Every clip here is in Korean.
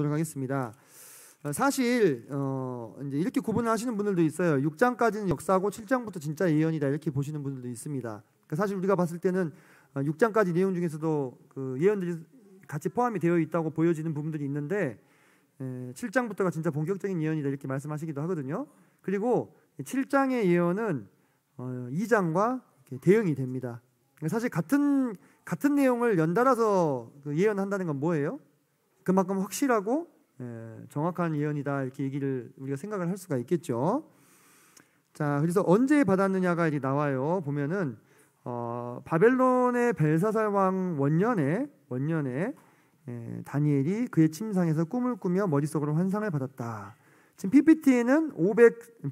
보도록 하겠습니다. 사실 이제 이렇게 구분을 하시는 분들도 있어요. 6장까지는 역사고 7장부터 진짜 예언이다 이렇게 보시는 분들도 있습니다. 그러니까 사실 우리가 봤을 때는 6장까지 내용 중에서도 그 예언들이 같이 포함이 되어 있다고 보여지는 부분들이 있는데 7장부터가 진짜 본격적인 예언이다 이렇게 말씀하시기도 하거든요. 그리고 7장의 예언은 2장과 대응이 됩니다. 사실 같은 내용을 연달아서 예언한다는 건 뭐예요? 그만큼 확실하고 정확한 예언이다 이렇게 얘기를 우리가 생각을 할 수가 있겠죠. 자, 그래서 언제 받았느냐가 이렇게 나와요. 보면은 바벨론의 벨사살 왕 원년에 다니엘이 그의 침상에서 꿈을 꾸며 머릿속으로 환상을 받았다. 지금 PPT에는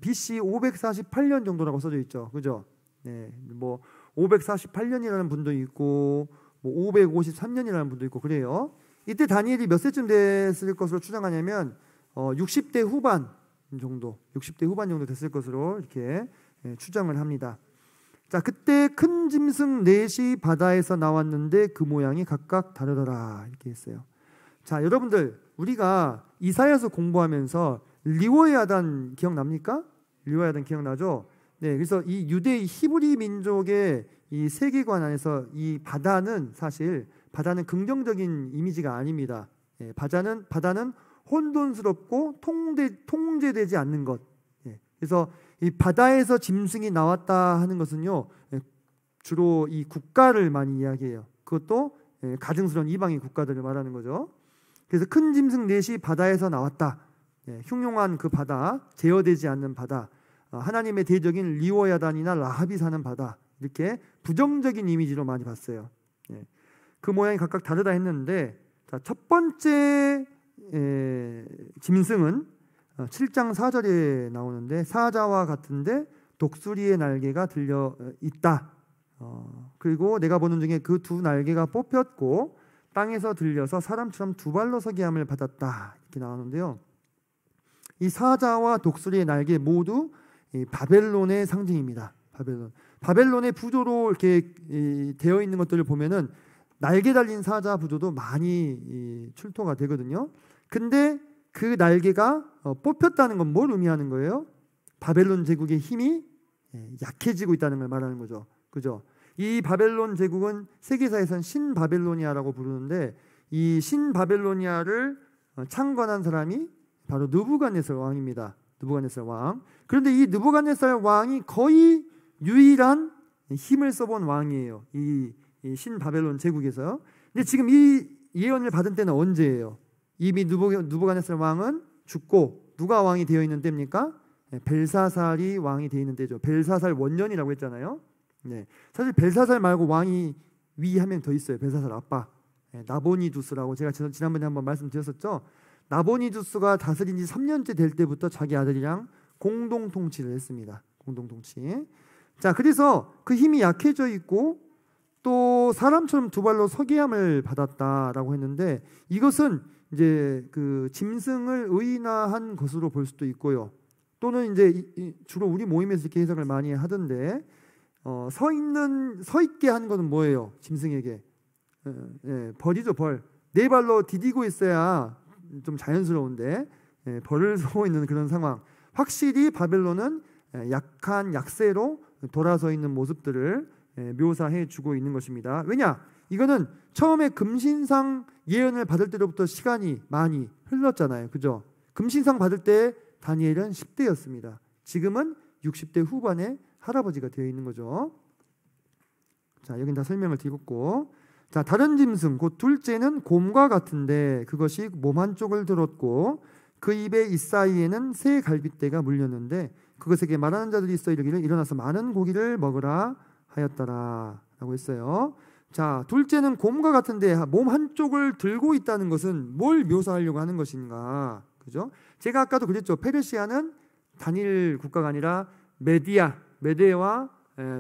BC 548년 정도라고 써져 있죠. 그죠? 네, 뭐 548년이라는 분도 있고 뭐 553년이라는 분도 있고 그래요. 이때 다니엘이 몇 세쯤 됐을 것으로 추정하냐면 60대 후반 정도 됐을 것으로 이렇게 추정을 합니다. 자, 그때 큰 짐승 넷이 바다에서 나왔는데 그 모양이 각각 다르더라 이렇게 했어요. 자, 여러분들 우리가 이사야서 공부하면서 리워야단 기억납니까? 리워야단 기억나죠? 네, 그래서 이 유대 히브리 민족의 이 세계관 안에서 이 바다는 긍정적인 이미지가 아닙니다. 예, 바다는 혼돈스럽고 통제되지 않는 것. 예, 그래서 이 바다에서 짐승이 나왔다 하는 것은요, 주로 이 국가를 많이 이야기해요. 그것도 가증스러운 이방인 국가들을 말하는 거죠. 그래서 큰 짐승 넷이 바다에서 나왔다. 흉흉한 그 바다, 제어되지 않는 바다, 하나님의 대적인 리워야단이나 라합이 사는 바다, 이렇게 부정적인 이미지로 많이 봤어요. 그 모양이 각각 다르다 했는데, 자, 첫 번째 짐승은 7장 4절에 나오는데 사자와 같은데 독수리의 날개가 들려 있다. 그리고 내가 보는 중에 그 두 날개가 뽑혔고 땅에서 들려서 사람처럼 두 발로 서게 함을 받았다. 이렇게 나오는데요. 이 사자와 독수리의 날개 모두 바벨론의 상징입니다. 바벨론의 부조로 이렇게 되어 있는 것들을 보면은 날개 달린 사자 부조도 많이 출토가 되거든요. 근데 그 날개가 뽑혔다는 건 뭘 의미하는 거예요? 바벨론 제국의 힘이 약해지고 있다는 걸 말하는 거죠. 그죠? 이 바벨론 제국은 세계사에선 신바벨로니아라고 부르는데 이 신바벨로니아를 창건한 사람이 바로 느부갓네살 왕입니다. 느부갓네살 왕. 그런데 이 느부갓네살 왕이 거의 유일한 힘을 써본 왕이에요. 이 신바벨론 제국에서. 근데 지금 이 예언을 받은 때는 언제예요? 이미 느부갓네살 왕은 죽고 누가 왕이 되어 있는 때입니까? 벨사살이 왕이 되어 있는 때죠. 벨사살 원년이라고 했잖아요. 네. 사실 벨사살 말고 왕이 위 한 명 더 있어요. 벨사살 아빠. 나보니두스라고 제가 지난번에 한번 말씀드렸었죠. 나보니두스가 다스린 지 3년째 될 때부터 자기 아들이랑 공동 통치를 했습니다. 공동 통치. 자, 그래서 그 힘이 약해져 있고 또 사람처럼 두 발로 서게 함을 받았다라고 했는데 이것은 이제 그 짐승을 의인화한 것으로 볼 수도 있고요. 또는 이제 주로 우리 모임에서 이렇게 해석을 많이 하던데 서 있게 하는 것은 뭐예요? 짐승에게 벌이죠, 벌. 네 발로 디디고 있어야 좀 자연스러운데 벌을 서고 있는 그런 상황. 확실히 바벨론은 약한 약세로 돌아서 있는 모습들을 묘사해 주고 있는 것입니다. 왜냐? 이거는 처음에 금신상 예언을 받을 때로부터 시간이 많이 흘렀잖아요. 그죠? 금신상 받을 때 다니엘은 10대였습니다. 지금은 60대 후반의 할아버지가 되어 있는 거죠. 자, 여긴 다 설명을 드렸고, 자, 다른 짐승 곧 둘째는 곰과 같은데 그것이 몸 한쪽을 들었고 그 입에 이사이에는 새 갈빗대가 물렸는데 그것에게 말하는 자들이 있어 이르기를 일어나서 많은 고기를 먹으라 하였더라 라고 했어요. 자, 둘째는 곰과 같은데 몸 한쪽을 들고 있다는 것은 뭘 묘사하려고 하는 것인가? 그죠? 제가 아까도 그랬죠. 페르시아는 단일 국가가 아니라 메데와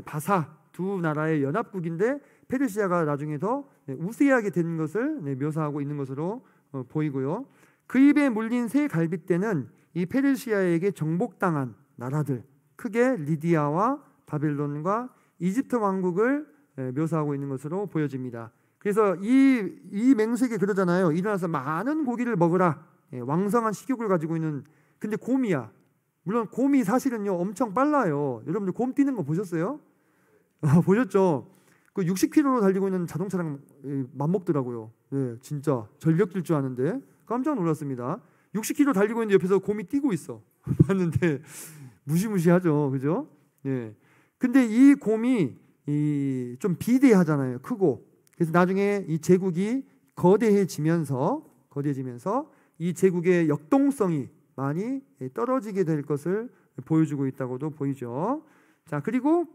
바사 두 나라의 연합국인데 페르시아가 나중에 더 우세하게 된 것을 묘사하고 있는 것으로 보이고요. 그 입에 물린 새 갈빗대는 이 페르시아에게 정복당한 나라들, 크게 리디아와 바벨론과 이집트 왕국을 묘사하고 있는 것으로 보여집니다. 그래서 이 맹세게 그러잖아요. 일어나서 많은 고기를 먹으라. 왕성한 식욕을 가지고 있는, 근데 곰이야. 물론 곰이 사실은요 엄청 빨라요. 여러분들 곰 뛰는 거 보셨어요? 보셨죠? 그 60km로 달리고 있는 자동차랑 맞먹더라고요. 네, 진짜 전력 질 줄 아는데 깜짝 놀랐습니다. 60km 달리고 있는데 옆에서 곰이 뛰고 있어. 봤는데 무시무시하죠, 그죠? 예. 근데 이 곰이 좀 비대하잖아요, 크고. 그래서 나중에 이 제국이 거대해지면서 이 제국의 역동성이 많이 떨어지게 될 것을 보여주고 있다고도 보이죠. 자, 그리고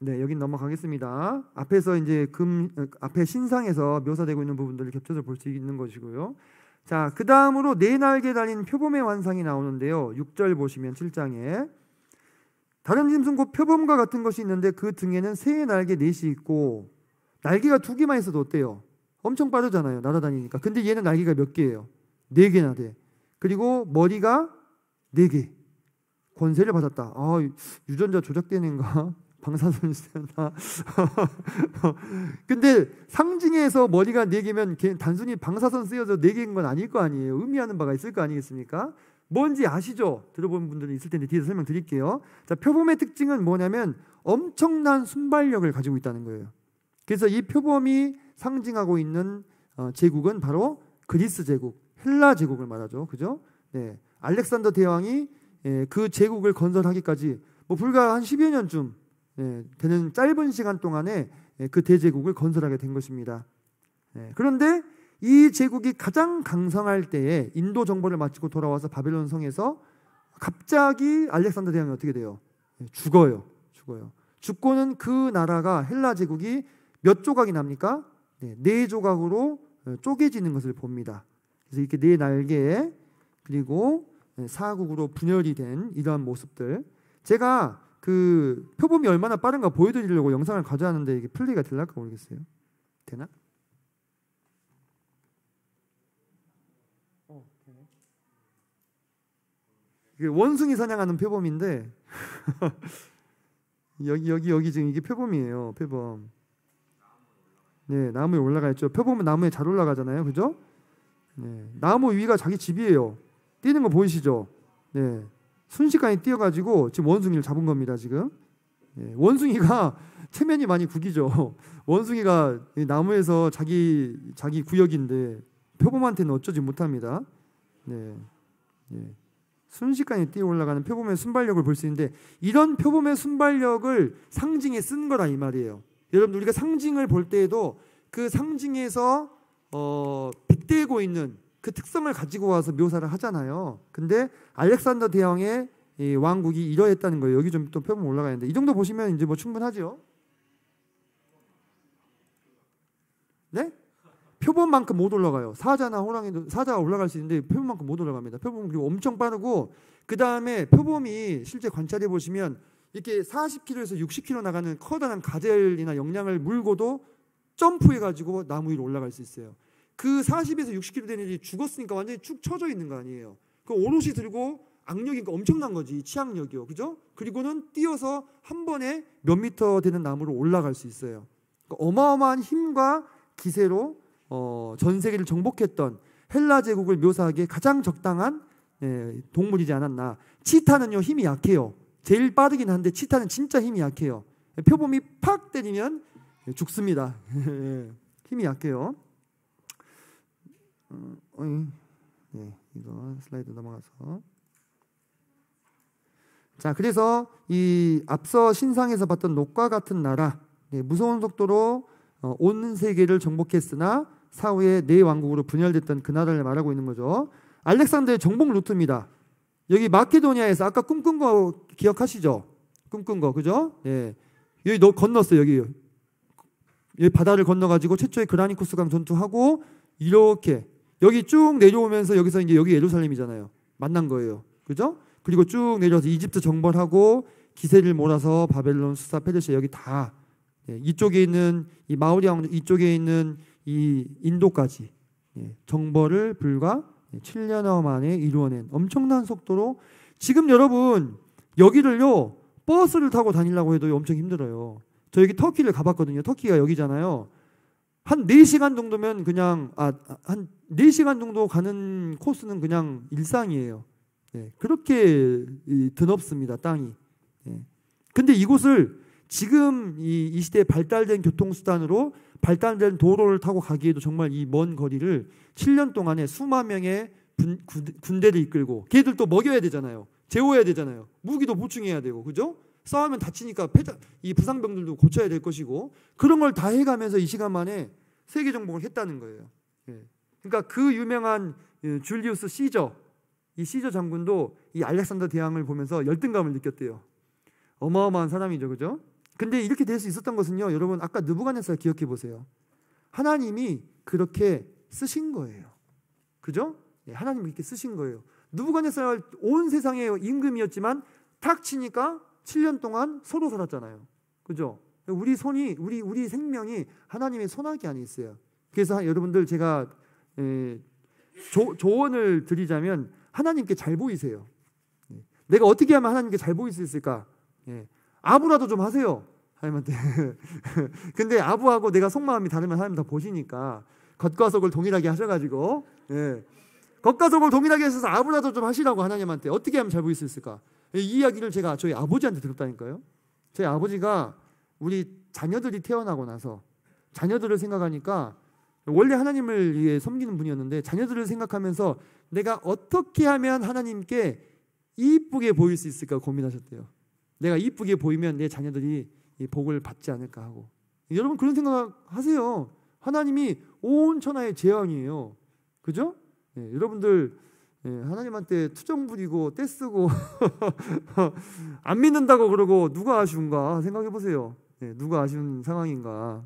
여긴 넘어가겠습니다. 앞에서 이제 앞에 신상에서 묘사되고 있는 부분들을 겹쳐서 볼 수 있는 것이고요. 자, 그 다음으로 네 날개 달린 표범의 환상이 나오는데요. 6절 보시면 7장에 다른 짐승 곧 표범과 같은 것이 있는데 그 등에는 새의 날개 넷이 있고, 날개가 두 개만 있어도 어때요? 엄청 빠르잖아요, 날아다니니까. 근데 얘는 날개가 몇 개예요? 네 개나 돼. 그리고 머리가 네 개. 권세를 받았다. 유전자 조작되는가? 방사선이나. 근데 상징에서 머리가 네 개면 단순히 방사선 쓰여서 네 개인 건 아닐 거 아니에요. 의미하는 바가 있을 거 아니겠습니까? 뭔지 아시죠? 들어본 분들은 있을 텐데 뒤에서 설명드릴게요. 자, 표범의 특징은 뭐냐면 엄청난 순발력을 가지고 있다는 거예요. 그래서 이 표범이 상징하고 있는 제국은 바로 그리스 제국, 헬라 제국을 말하죠. 그죠? 네. 알렉산더 대왕이 그 제국을 건설하기까지 불과 한 10여 년쯤 되는 짧은 시간 동안에 그 대제국을 건설하게 된 것입니다. 그런데 이 제국이 가장 강성할 때에 인도 정벌을 마치고 돌아와서 바벨론 성에서 갑자기 알렉산더 대왕이 어떻게 돼요? 죽어요. 죽고는 그 나라가 헬라 제국이 몇 조각이 납니까? 네 조각으로 쪼개지는 것을 봅니다. 그래서 이렇게 네 날개에 그리고 사국으로 분열이 된 이러한 모습들, 제가 그 표범이 얼마나 빠른가 보여드리려고 영상을 가져왔는데 이게 플레이가 될까 모르겠어요. 되나? 이게 원숭이 사냥하는 표범인데 여기 지금 이게 표범이에요. 표범. 네, 나무에 올라가 있죠. 표범은 나무에 잘 올라가잖아요, 그죠? 네, 나무 위가 자기 집이에요. 뛰는 거 보이시죠? 네, 순식간에 뛰어가지고 지금 원숭이를 잡은 겁니다. 지금 원숭이가 체면이 많이 구기죠. 원숭이가 나무에서 자기 구역인데 표범한테는 어쩌지 못합니다. 순식간에 뛰어 올라가는 표범의 순발력을 볼 수 있는데, 이런 표범의 순발력을 상징에 쓴 거다 이 말이에요. 여러분, 우리가 상징을 볼 때에도 그 상징에서 빗대고 있는 그 특성을 가지고 와서 묘사를 하잖아요. 근데 알렉산더 대왕의 이 왕국이 이러했다는 거예요. 여기 좀 또 표범 올라가 있는데 이 정도 보시면 이제 충분하죠. 네? 표범만큼 못 올라가요. 사자나 호랑이도 사자가 올라갈 수 있는데 표범만큼 못 올라갑니다. 표범은 그리고 엄청 빠르고, 그 다음에 표범이 실제 관찰해 보시면 이렇게 40km에서 60km 나가는 커다란 가젤이나 영양을 물고도 점프해가지고 나무 위로 올라갈 수 있어요. 그 40에서 60km 되는 애들이 죽었으니까 완전히 축 처져 있는 거 아니에요. 그 오롯이 들고 악력이니까 엄청난 거지, 치악력이요, 그죠? 그리고는 뛰어서 한 번에 몇 미터 되는 나무로 올라갈 수 있어요. 그러니까 어마어마한 힘과 기세로 전 세계를 정복했던 헬라 제국을 묘사하기에 가장 적당한 동물이지 않았나. 치타는요 힘이 약해요. 제일 빠르긴 한데 치타는 진짜 힘이 약해요. 표범이 팍 때리면 죽습니다. 힘이 약해요. 이거 슬라이드 넘어가서. 자, 그래서 이 앞서 신상에서 봤던 녹과 같은 나라, 무서운 속도로 온 세계를 정복했으나 사후에 네 왕국으로 분열됐던 그 나라를 말하고 있는 거죠. 알렉산더의 정복 루트입니다. 여기 마케도니아에서 아까 꿈꾼 거 기억하시죠? 꿈꾼 거, 그죠? 여기 건넜어요. 여기 바다를 건너가지고 최초의 그라니쿠스강 전투하고 이렇게 여기 쭉 내려오면서 여기서 이제 여기 예루살렘이잖아요. 만난 거예요, 그죠? 그리고 쭉 내려와서 이집트 정벌하고 기세를 몰아서 바벨론, 수사, 페르시아 여기 다 이쪽에 있는 이 마우리아 왕국, 이쪽에 있는 이 인도까지 정벌을 불과 7년여 만에 이루어낸 엄청난 속도로. 지금 여러분 여기를요 버스를 타고 다니려고 해도 엄청 힘들어요. 저 여기 터키를 가봤거든요. 터키가 여기잖아요. 한 4시간 정도면 그냥 한 4시간 정도 가는 코스는 그냥 일상이에요. 예, 그렇게 드넓습니다, 땅이. 예. 근데 이곳을 지금 이 시대에 발달된 교통수단으로 발달된 도로를 타고 가기에도 정말 이 먼 거리를 7년 동안에 수만 명의 군대를 이끌고, 걔들 또 먹여야 되잖아요. 재워야 되잖아요. 무기도 보충해야 되고, 그죠? 싸우면 다치니까 이 부상병들도 고쳐야 될 것이고, 그런 걸 다 해가면서 이 시간 만에 세계 정복을 했다는 거예요. 예. 그러니까 그 유명한 줄리우스 시저, 이 시저 장군도 이 알렉산더 대왕을 보면서 열등감을 느꼈대요. 어마어마한 사람이죠, 그죠? 근데 이렇게 될 수 있었던 것은요, 여러분 아까 느부갓네살 기억해 보세요. 하나님이 그렇게 쓰신 거예요, 그죠? 예, 하나님이 이렇게 쓰신 거예요. 느부갓네살 온 세상의 임금이었지만 탁 치니까 7년 동안 서로 살았잖아요, 그죠? 우리 생명이 하나님의 손아귀 안에 있어요. 그래서 여러분들 제가 조언을 드리자면 하나님께 잘 보이세요. 내가 어떻게 하면 하나님께 잘 보일 수 있을까? 아부라도 좀 하세요, 하나님한테. 근데 아부하고 내가 속마음이 다르면 하나님 다 보시니까 겉과 속을 동일하게 하셔가지고, 겉과 속을 동일하게 하셔서 아부라도 좀 하시라고 하나님한테. 어떻게 하면 잘 보일 수 있을까? 이 이야기를 제가 저희 아버지한테 들었다니까요. 저희 아버지가 우리 자녀들이 태어나고 나서 자녀들을 생각하니까, 원래 하나님을 위해 섬기는 분이었는데 자녀들을 생각하면서 내가 어떻게 하면 하나님께 이쁘게 보일 수 있을까 고민하셨대요. 내가 이쁘게 보이면 내 자녀들이 이 복을 받지 않을까 하고. 여러분 그런 생각 하세요. 하나님이 온 천하의 제왕이에요, 그죠? 여러분들 하나님한테 투정 부리고 떼쓰고 안 믿는다고 그러고 누가 아쉬운가 생각해 보세요. 누가 아쉬운 상황인가.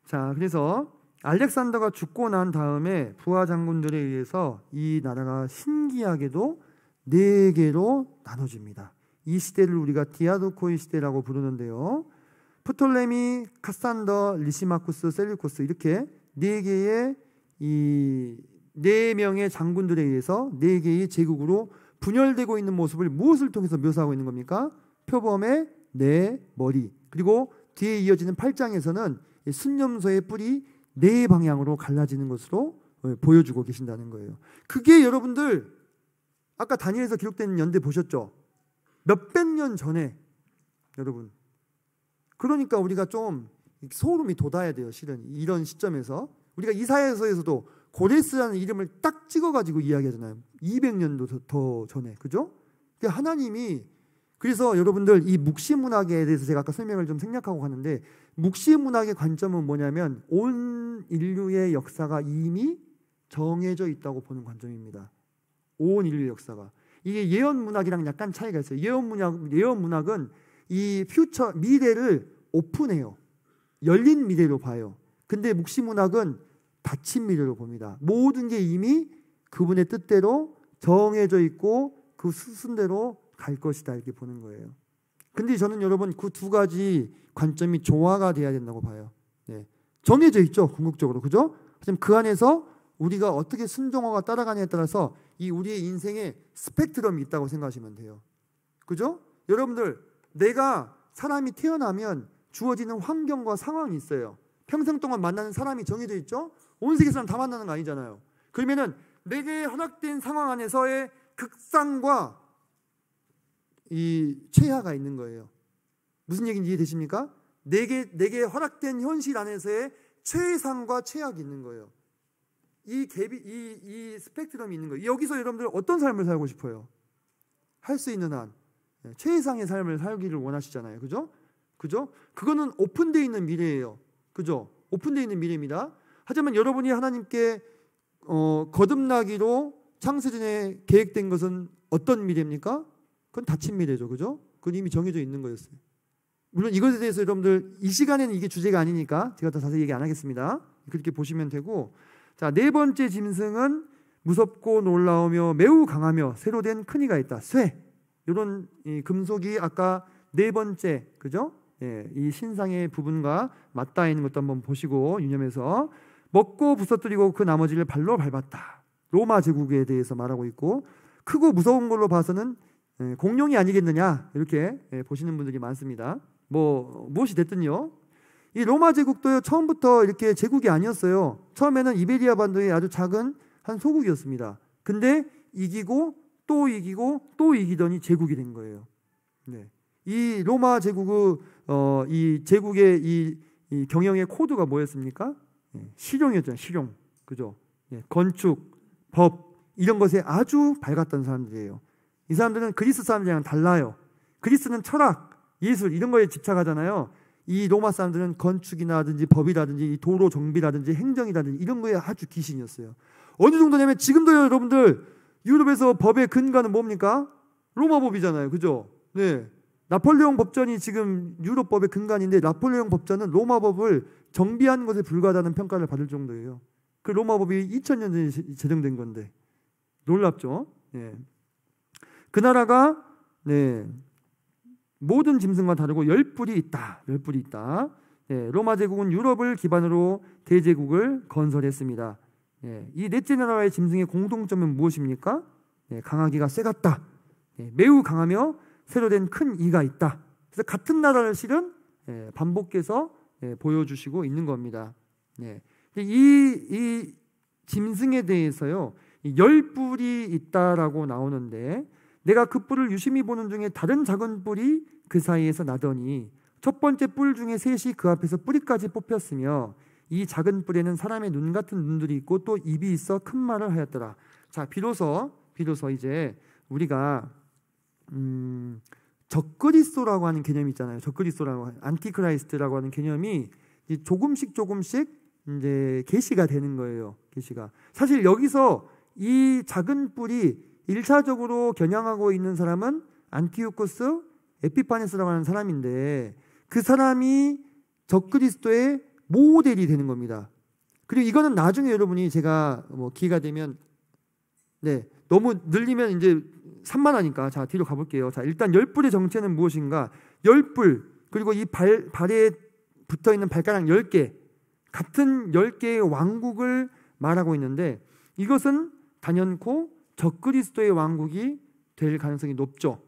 자, 그래서 알렉산더가 죽고 난 다음에 부하 장군들에 의해서 이 나라가 신기하게도 4개로 나눠집니다. 이 시대를 우리가 디아도코의 시대라고 부르는데요. 프톨레미, 카산더, 리시마쿠스, 셀류코스, 이렇게 4개의 이 4명의 장군들에 의해서 4개의 제국으로 분열되고 있는 모습을 무엇을 통해서 묘사하고 있는 겁니까? 표범의 4머리, 그리고 뒤에 이어지는 8장에서는 순념소의 뿔이 4방향으로 갈라지는 것으로 보여주고 계신다는 거예요. 그게 여러분들 아까 다니엘에서 기록된 연대 보셨죠? 몇백 년 전에, 여러분. 그러니까 우리가 좀 소름이 돋아야 돼요, 실은. 이런 시점에서 우리가 이사야서에서도 고레스라는 이름을 딱 찍어가지고 이야기하잖아요. 200년도 더 전에, 그죠? 하나님이, 그래서 여러분들 이 묵시문학에 대해서 제가 아까 설명을 좀 생략하고 갔는데, 묵시문학의 관점은 뭐냐면 온 인류의 역사가 이미 정해져 있다고 보는 관점입니다. 온 인류의 역사가. 이게 예언문학이랑 약간 차이가 있어요. 예언문학은 이 퓨처, 미래를 오픈해요. 열린 미래로 봐요. 근데 묵시문학은 닫힌 미래로 봅니다. 모든 게 이미 그분의 뜻대로 정해져 있고 그 수순대로 갈 것이다, 이렇게 보는 거예요. 근데 저는 여러분 그 두 가지 관점이 조화가 돼야 된다고 봐요. 정해져 있죠, 궁극적으로, 그죠? 하지만 그 안에서 우리가 어떻게 순종하고 따라가냐에 따라서 이 우리의 인생에 스펙트럼이 있다고 생각하시면 돼요, 그죠? 여러분들, 내가 사람이 태어나면 주어지는 환경과 상황이 있어요. 평생 동안 만나는 사람이 정해져 있죠? 온 세계 사람 다 만나는 거 아니잖아요. 그러면은 내게 허락된 상황 안에서의 극상과 이 최하가 있는 거예요. 무슨 얘기인지 이해되십니까? 내게 허락된 현실 안에서의 최상과 최악이 있는 거예요. 이 갭이, 이 스펙트럼이 있는 거예요. 여기서 여러분들 어떤 삶을 살고 싶어요? 할 수 있는 한 최상의 삶을 살기를 원하시잖아요, 그죠? 그죠? 그거는 오픈되어 있는 미래예요, 그죠? 오픈되어 있는 미래입니다. 하지만 여러분이 하나님께 거듭나기로 창세전에 계획된 것은 어떤 미래입니까? 그건 닫힌 미래죠, 그죠? 그건 이미 정해져 있는 거였어요. 물론 이것에 대해서 여러분들 이 시간에는 이게 주제가 아니니까 제가 더 자세히 얘기 안 하겠습니다. 그렇게 보시면 되고, 자, 4번째 짐승은 무섭고 놀라우며 매우 강하며 새로 된 큰 이가 있다. 쇠. 이런 금속이 아까 4번째, 그죠? 이 신상의 부분과 맞닿아 있는 것도 한번 보시고 유념해서, 먹고 부서뜨리고 그 나머지를 발로 밟았다. 로마 제국에 대해서 말하고 있고, 크고 무서운 걸로 봐서는 공룡이 아니겠느냐, 이렇게 보시는 분들이 많습니다. 무엇이 됐든요. 이 로마 제국도요, 처음부터 이렇게 제국이 아니었어요. 처음에는 이베리아 반도의 아주 작은 한 소국이었습니다. 근데 이기고 또 이기고 또 이기더니 제국이 된 거예요. 네. 이 로마 제국의 이 제국의 이 경영의 코드가 뭐였습니까? 실용이었잖아요. 실용, 그죠? 건축, 법 이런 것에 아주 밝았던 사람들이에요. 이 사람들은 그리스 사람들이랑 달라요. 그리스는 철학, 예술 이런 거에 집착하잖아요. 이 로마 사람들은 건축이라든지 법이라든지 이 도로 정비라든지 행정이라든지 이런 거에 아주 귀신이었어요. 어느 정도냐면 지금도 여러분들 유럽에서 법의 근간은 뭡니까? 로마 법이잖아요. 그죠? 네. 나폴레옹 법전이 지금 유럽 법의 근간인데 나폴레옹 법전은 로마 법을 정비한 것에 불과하다는 평가를 받을 정도예요. 그 로마 법이 2000년 전에 제정된 건데 놀랍죠? 네. 그 나라가 모든 짐승과 다르고 열뿔이 있다. 열뿔이 있다. 로마 제국은 유럽을 기반으로 대제국을 건설했습니다. 이 넷째 나라의 짐승의 공통점은 무엇입니까? 강하기가 세갔다. 매우 강하며 새로 된 큰 이가 있다. 그래서 같은 실은 반복해서 보여주시고 있는 겁니다. 이 짐승에 대해서요, 열 뿔이 있다라고 나오는데 내가 그 뿔을 유심히 보는 중에 다른 작은 뿔이 그 사이에서 나더니 첫 번째 뿔 중에 셋이 그 앞에서 뿌리까지 뽑혔으며 이 작은 뿔에는 사람의 눈 같은 눈들이 있고 또 입이 있어 큰 말을 하였더라. 자, 비로소 이제 우리가 적그리스도라고 하는 개념이 있잖아요. 적그리스도라고 안티크라이스트라고 하는 개념이 조금씩 이제 계시가 되는 거예요. 계시가. 사실 여기서 이 작은 뿔이 1차적으로 겨냥하고 있는 사람은 안티오코스 에피파네스라고 하는 사람인데 그 사람이 적그리스도의 모델이 되는 겁니다. 그리고 이거는 나중에 여러분이 제가 기회가 되면 너무 늘리면 이제 산만하니까 자 뒤로 가볼게요. 자 일단 열뿔의 정체는 무엇인가? 열뿔 그리고 이 발에 붙어있는 발가락 10개 같은 10개의 왕국을 말하고 있는데 이것은 단연코 적그리스도의 왕국이 될 가능성이 높죠.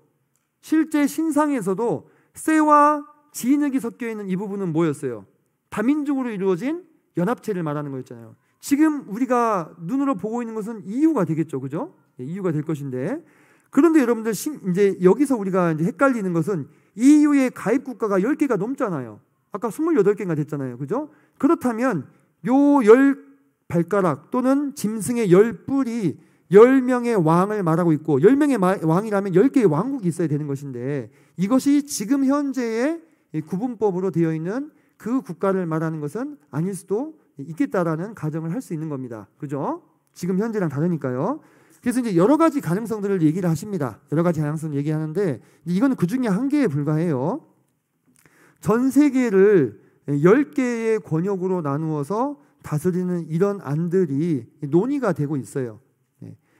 실제 신상에서도 쇠와 진흙이 섞여 있는 이 부분은 뭐였어요? 다민족으로 이루어진 연합체를 말하는 거였잖아요. 지금 우리가 눈으로 보고 있는 것은 EU가 되겠죠, 그죠? EU가 될 것인데 그런데 여러분들 이제 여기서 우리가 이제 헷갈리는 것은 EU의 가입 국가가 10개가 넘잖아요. 아까 28개가 됐잖아요, 그죠? 그렇다면 요 10발가락 또는 짐승의 10뿔이 10명의 왕을 말하고 있고 10명의 왕이라면 10개의 왕국이 있어야 되는 것인데 이것이 지금 현재의 구분법으로 되어 있는 그 국가를 말하는 것은 아닐 수도 있겠다라는 가정을 할 수 있는 겁니다. 그죠? 지금 현재랑 다르니까요. 그래서 이제 여러 가지 가능성들을 얘기를 하십니다. 여러 가지 가능성을 얘기하는데 이거는 그 중에 한 개에 불과해요. 전 세계를 10개의 권역으로 나누어서 다스리는 이런 안들이 논의가 되고 있어요.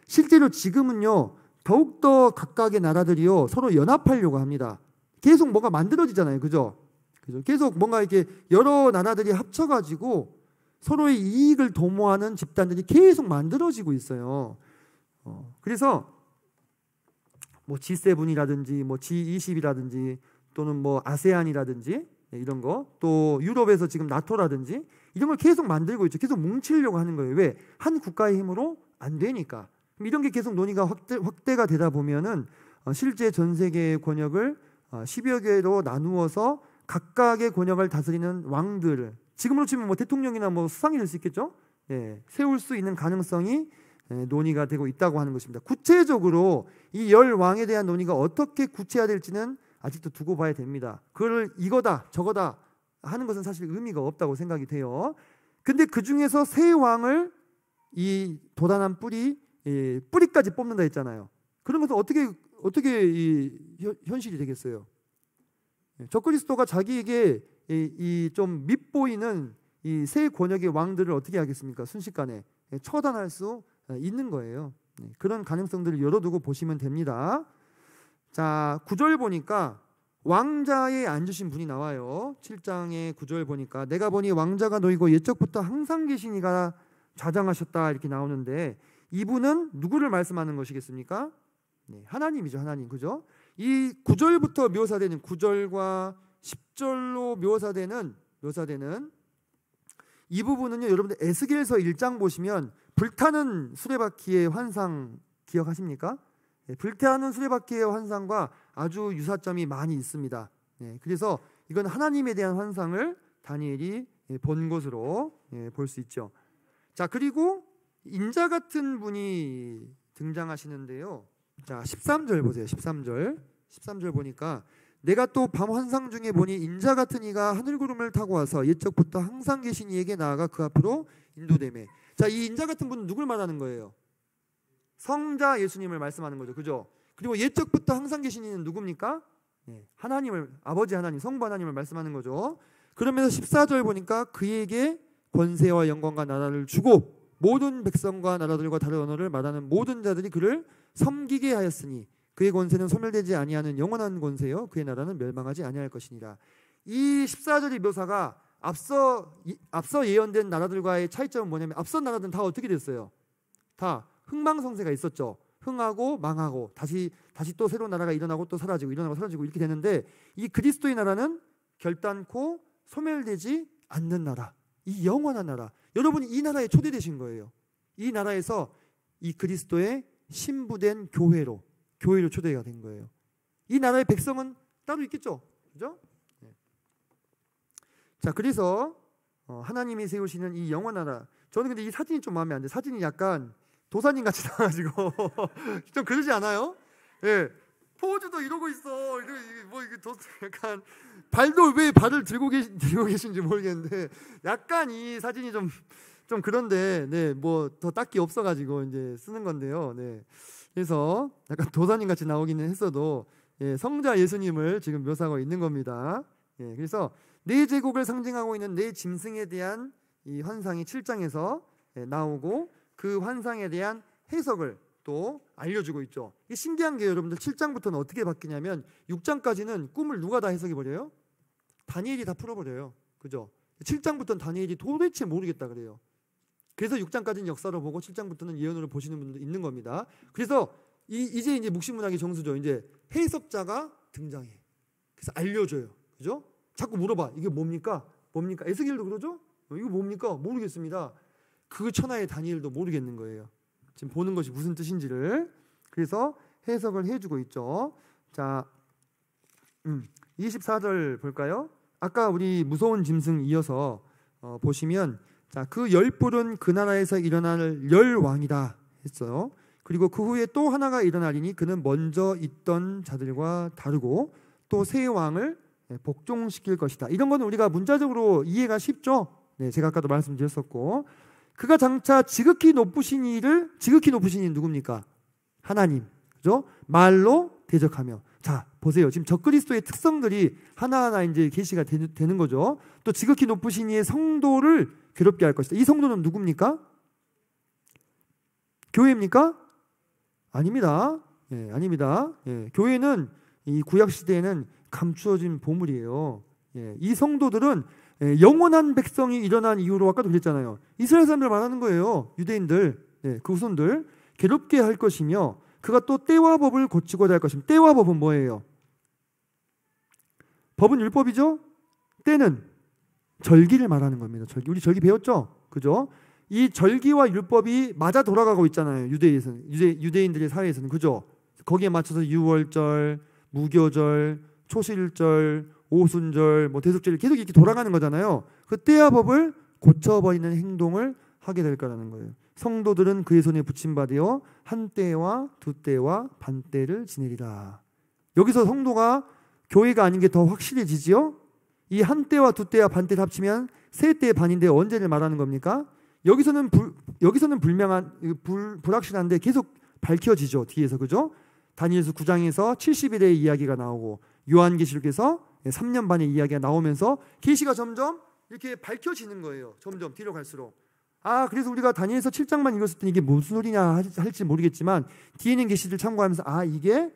실제로 지금은요 더욱더 각각의 나라들이요 서로 연합하려고 합니다. 계속 뭔가 만들어지잖아요, 그죠? 계속 뭔가 이렇게 여러 나라들이 합쳐가지고 서로의 이익을 도모하는 집단들이 계속 만들어지고 있어요. 그래서 뭐 G7이라든지 뭐 G20이라든지 또는 뭐 아세안이라든지 이런 거, 또 유럽에서 지금 나토라든지 이런 걸 계속 만들고 있죠. 계속 뭉치려고 하는 거예요. 왜? 한 국가의 힘으로 안 되니까. 이런 게 계속 논의가 확대가 되다 보면은 실제 전 세계의 권역을 10여 개로 나누어서 각각의 권역을 다스리는 왕들을 지금으로 치면 뭐 대통령이나 뭐 수상이 될 수 있겠죠. 세울 수 있는 가능성이 논의가 되고 있다고 하는 것입니다. 구체적으로 이 10왕에 대한 논의가 어떻게 구체화될지는 아직도 두고 봐야 됩니다. 그걸 이거다 저거다 하는 것은 사실 의미가 없다고 생각이 돼요. 근데 그 중에서 세 왕을 이 도단한 뿌리까지 뽑는다 했잖아요. 그런 것은 어떻게 이 현실이 되겠어요? 적그리스도가 자기에게 이 좀 밉보이는 이 세 권역의 왕들을 어떻게 하겠습니까? 순식간에 처단할 수 있는 거예요. 그런 가능성들을 열어두고 보시면 됩니다. 자, 9절 보니까 왕자에 앉으신 분이 나와요. 7장의 9절 보니까 내가 보니 왕자가 놓이고 옛적부터 항상 계신 이가 좌장하셨다 이렇게 나오는데 이분은 누구를 말씀하는 것이겠습니까? 하나님이죠. 하나님. 그죠? 이 9절부터 묘사되는 9절과 10절로 묘사되는 묘사되는 이 부분은요, 여러분들 에스겔서 1장 보시면 불타는 수레바퀴의 환상 기억하십니까? 불타는 수레바퀴의 환상과 아주 유사점이 많이 있습니다. 그래서 이건 하나님에 대한 환상을 다니엘이 본 것으로 볼 수 있죠. 자, 그리고 인자 같은 분이 등장하시는데요. 자, 13절 보세요. 13절 보니까 내가 또 밤 환상 중에 보니 인자 같은 이가 하늘구름을 타고 와서 옛적부터 항상 계신 이에게 나아가 그 앞으로 인도되매. 자, 이 인자 같은 분은 누굴 말하는 거예요? 성자 예수님을 말씀하는 거죠. 그죠? 그리고 옛적부터 항상 계신 이는 누굽니까? 하나님을, 아버지 하나님, 성부 하나님을 말씀하는 거죠. 그러면서 14절 보니까 그에게 권세와 영광과 나라를 주고 모든 백성과 나라들과 다른 언어를 말하는 모든 자들이 그를 섬기게 하였으니 그의 권세는 소멸되지 아니하는 영원한 권세요 그의 나라는 멸망하지 아니할 것이니라. 이 14절의 묘사가 앞서 예언된 나라들과의 차이점은 뭐냐면 앞선 나라들은 다 어떻게 됐어요? 다 흥망성쇠가 있었죠. 흥하고 망하고 다시 또 새로운 나라가 일어나고 또 사라지고 일어나고 사라지고 이렇게 되는데 이 그리스도의 나라는 결단코 소멸되지 않는 나라, 이 영원한 나라. 여러분이 이 나라에 초대되신 거예요. 이 나라에서 이 그리스도의 신부된 교회로 초대가 된 거예요. 이 나라의 백성은 따로 있겠죠, 그죠? 자, 그래서 하나님이 세우시는 이 영원한 나라. 저는 근데 이 사진이 좀 마음에 안 돼. 사진이 약간 도사님 같이 나와가지고 좀 그러지 않아요? 예, 포즈도 이러고 있어. 뭐 이게 약간 발도 왜 발을 들고 계신지 모르겠는데 약간 이 사진이 좀 그런데 뭐 더 딱히 없어가지고 이제 쓰는 건데요. 그래서 약간 도사님 같이 나오기는 했어도 성자 예수님을 지금 묘사하고 있는 겁니다. 그래서 네 제국을 상징하고 있는 네 짐승에 대한 이 환상이 7장에서 나오고 그 환상에 대한 해석을 또 알려주고 있죠. 이게 신기한 게 여러분들 7장부터는 어떻게 바뀌냐면 6장까지는 꿈을 누가 다 해석해버려요? 다니엘이 다 풀어버려요. 그죠? 7장부터는 다니엘이 도대체 모르겠다 그래요. 그래서 6장까지는 역사로 보고 7장부터는 예언으로 보시는 분도 있는 겁니다. 그래서 이제 묵시문학의 정수죠. 이제 해석자가 등장해. 그래서 알려줘요. 그죠? 자꾸 물어봐. 이게 뭡니까? 에스겔도 그러죠? 이거 뭡니까? 모르겠습니다. 그 천하의 다니엘도 모르겠는 거예요. 지금 보는 것이 무슨 뜻인지를. 그래서 해석을 해주고 있죠. 자, 24절 볼까요? 아까 우리 무서운 짐승 이어서 보시면 자, 그 열뿔은 그 나라에서 일어날 열왕이다 했어요. 그리고 그 후에 또 하나가 일어나리니 그는 먼저 있던 자들과 다르고 또 새 왕을 복종시킬 것이다. 이런 거는 우리가 문자적으로 이해가 쉽죠. 제가 아까도 말씀드렸었고 그가 장차 지극히 높으신 이는 누굽니까? 하나님. 그죠? 말로 대적하며. 자, 보세요. 지금 적그리스도의 특성들이 하나하나 이제 계시가 되는 거죠. 또 지극히 높으신 이의 성도를 괴롭게 할 것이다. 이 성도는 누굽니까? 교회입니까? 아닙니다. 아닙니다. 교회는 이 구약 시대에는 감추어진 보물이에요. 이 성도들은 영원한 백성이 일어난 이후로 아까도 그랬잖아요. 이스라엘 사람들 말하는 거예요. 유대인들, 그 후손들 괴롭게 할 것이며 그가 또 때와 법을 고치고자 할 것입니다. 때와 법은 뭐예요? 법은 율법이죠. 때는 절기를 말하는 겁니다. 절기. 우리 절기 배웠죠? 그죠? 이 절기와 율법이 맞아 돌아가고 있잖아요. 유대인들의 사회에서는. 그죠? 거기에 맞춰서 유월절, 무교절, 초실절, 오순절, 뭐 대속절 계속 이렇게 돌아가는 거잖아요. 그 때와 법을 고쳐버리는 행동을 하게 될 거라는 거예요. 성도들은 그의 손에 붙임받으어 한 때와 두 때와 반 때를 지내리라. 여기서 성도가 교회가 아닌 게 더 확실해지지요? 이 한 때와 두 때와 반 때를 합치면 세 때 반인데 언제를 말하는 겁니까? 여기서는 불확실한데 계속 밝혀지죠. 뒤에서. 그죠? 다니엘서 9장에서 70일의 이야기가 나오고 요한계시록에서 3년 반의 이야기가 나오면서 계시가 점점 이렇게 밝혀지는 거예요. 점점 뒤로 갈수록. 그래서 우리가 다니엘서 7장만 읽었을 때 이게 무슨 소리냐 할지 모르겠지만 뒤에 있는 계시를 참고하면서 이게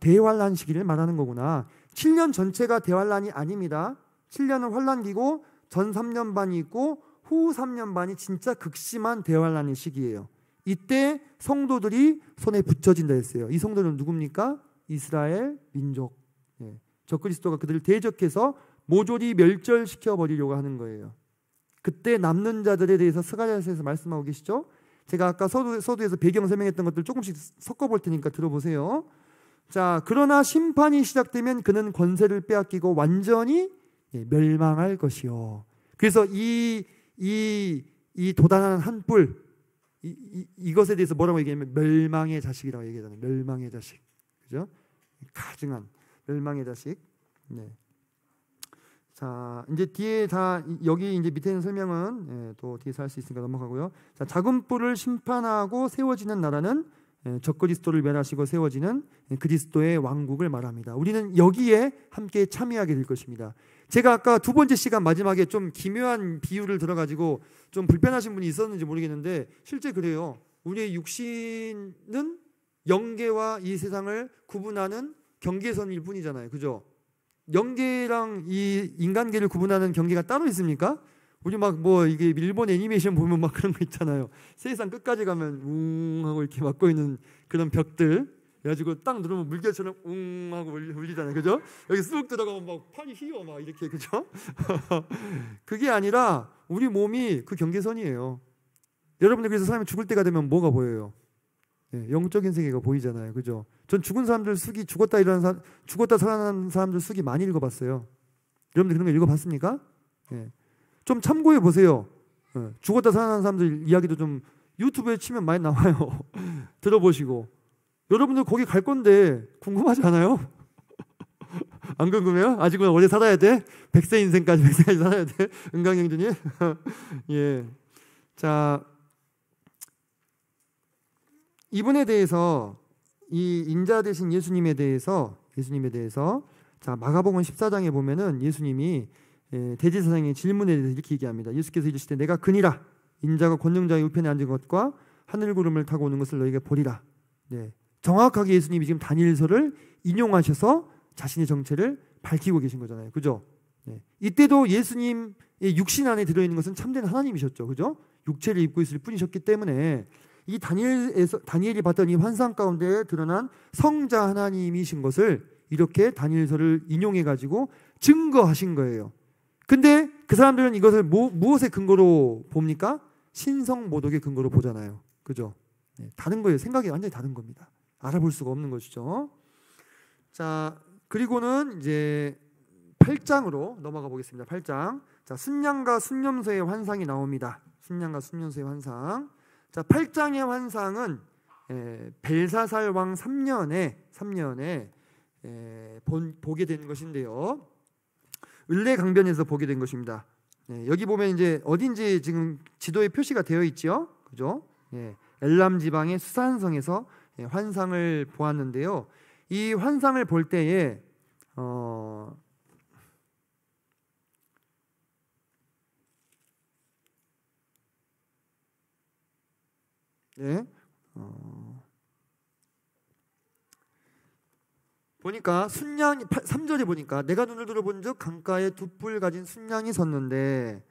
대환란 시기를 말하는 거구나. 7년 전체가 대환란이 아닙니다. 7년은 환란기고 전 3년 반이 있고 후 3년 반이 진짜 극심한 대환란의 시기예요. 이때 성도들이 손에 붙여진다 했어요. 이 성도는 누굽니까? 이스라엘 민족. 적그리스도가 그들을 대적해서 모조리 멸절시켜 버리려고 하는 거예요. 그때 남는 자들에 대해서 스가랴서에서 말씀하고 계시죠. 제가 아까 서두에서 배경 설명했던 것들 조금씩 섞어볼 테니까 들어보세요. 자, 그러나 심판이 시작되면 그는 권세를 빼앗기고 완전히 멸망할 것이요. 그래서 이 도단한 한 뿔, 이것에 대해서 뭐라고 얘기하면 멸망의 자식이라고 얘기하잖아요. 멸망의 자식, 그죠? 가증한 멸망의 자식. 네. 자, 이제 뒤에 여기 이제 밑에 있는 설명은 또 뒤에서 할 수 있으니까 넘어가고요. 자, 작은 뿔을 심판하고 세워지는 나라는 적그리스도를 멸하시고 세워지는 그리스도의 왕국을 말합니다. 우리는 여기에 함께 참여하게 될 것입니다. 제가 아까 두 번째 시간 마지막에 좀 기묘한 비유를 들어가지고 좀 불편하신 분이 있었는지 모르겠는데 실제 그래요. 우리의 육신은 영계와 이 세상을 구분하는 경계선일 뿐이잖아요. 그죠? 영계랑 이 인간계를 구분하는 경계가 따로 있습니까? 우리 막 뭐 이게 일본 애니메이션 보면 막 그런 거 있잖아요. 세상 끝까지 가면 웅 하고 이렇게 막고 있는 그런 벽들. 그래가지고 딱 누르면 물결처럼 웅 하고 울리잖아요. 그죠? 여기 쑥 들어가면 막 팔이 휘어 막 이렇게. 그죠? 그게 아니라 우리 몸이 그 경계선이에요. 여러분들 그래서 사람이 죽을 때가 되면 뭐가 보여요? 네, 영적인 세계가 보이잖아요. 그죠? 전 죽은 사람들 수기, 죽었다 살아난 사람들 수기 많이 읽어봤어요. 여러분들 그런 거 읽어봤습니까? 네. 좀 참고해 보세요. 네. 죽었다 살아난 사람들 이야기도 좀 유튜브에 치면 많이 나와요. 들어보시고. 여러분들 거기 갈 건데 궁금하지 않아요? 안 궁금해요? 아직은 오래 살아야 돼? 100세까지 살아야 돼? 은강형제님? 예. 자, 이분에 대해서 이 인자 되신 예수님에 대해서 자, 마가복음 14장에 보면은 예수님이 대제사장의 질문에 대해서 이렇게 얘기합니다. 예수께서 이르시되 내가 그니라 인자가 권능자의 우편에 앉은 것과 하늘 구름을 타고 오는 것을 너희에게 보리라. 네. 정확하게 예수님이 지금 다니엘서를 인용하셔서 자신의 정체를 밝히고 계신 거잖아요. 그죠? 네. 이때도 예수님의 육신 안에 들어있는 것은 참된 하나님이셨죠. 그죠? 육체를 입고 있을 뿐이셨기 때문에 이 다니엘이 봤던 이 환상 가운데 드러난 성자 하나님이신 것을 이렇게 다니엘서를 인용해가지고 증거하신 거예요. 근데 그 사람들은 이것을 무엇의 근거로 봅니까? 신성모독의 근거로 보잖아요. 그죠? 네, 다른 거예요. 생각이 완전히 다른 겁니다. 알아볼 수가 없는 것이죠. 자, 그리고는 이제 8장으로 넘어가 보겠습니다. 8장. 자, 순양과 순념소의 환상이 나옵니다. 순양과 순념소의 환상. 자, 8장의 환상은 벨사살 왕 3년에 보게 되는 것인데요. 을레강변에서 보게 된 것입니다. 여기 보면 이제 어딘지 지금 지도에 표시가 되어 있죠. 그죠? 엘람 지방의 수산성에서 환상을 보았는데요. 이 환상을 볼 때에 보니까 순양이 3절에 보니까 내가 눈을 들어본즉 강가에 두 뿔 가진 순양이 섰는데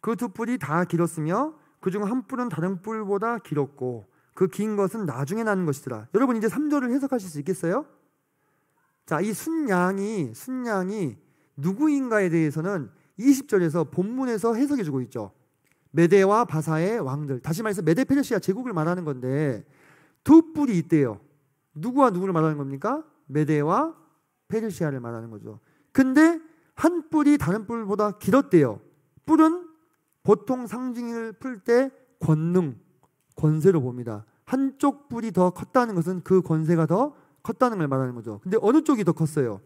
그 두 뿔이 다 길었으며 그중 한 뿔은 다른 뿔보다 길었고 그 긴 것은 나중에 나는 것이더라. 여러분 이제 3절을 해석하실 수 있겠어요? 자, 이 순양이 누구인가에 대해서는 20절에서 본문에서 해석해 주고 있죠. 메대와 바사의 왕들, 다시 말해서 메데 페르시아 제국을 말하는 건데 두 뿔이 있대요. 누구와 누구를 말하는 겁니까? 메대와 페르시아를 말하는 거죠. 근데 한 뿔이 다른 뿔보다 길었대요. 뿔은 보통 상징을 풀 때 권세로 봅니다. 한쪽 뿔이 더 컸다는 것은 그 권세가 더 컸다는 걸 말하는 거죠. 근데 어느 쪽이 더 컸어요?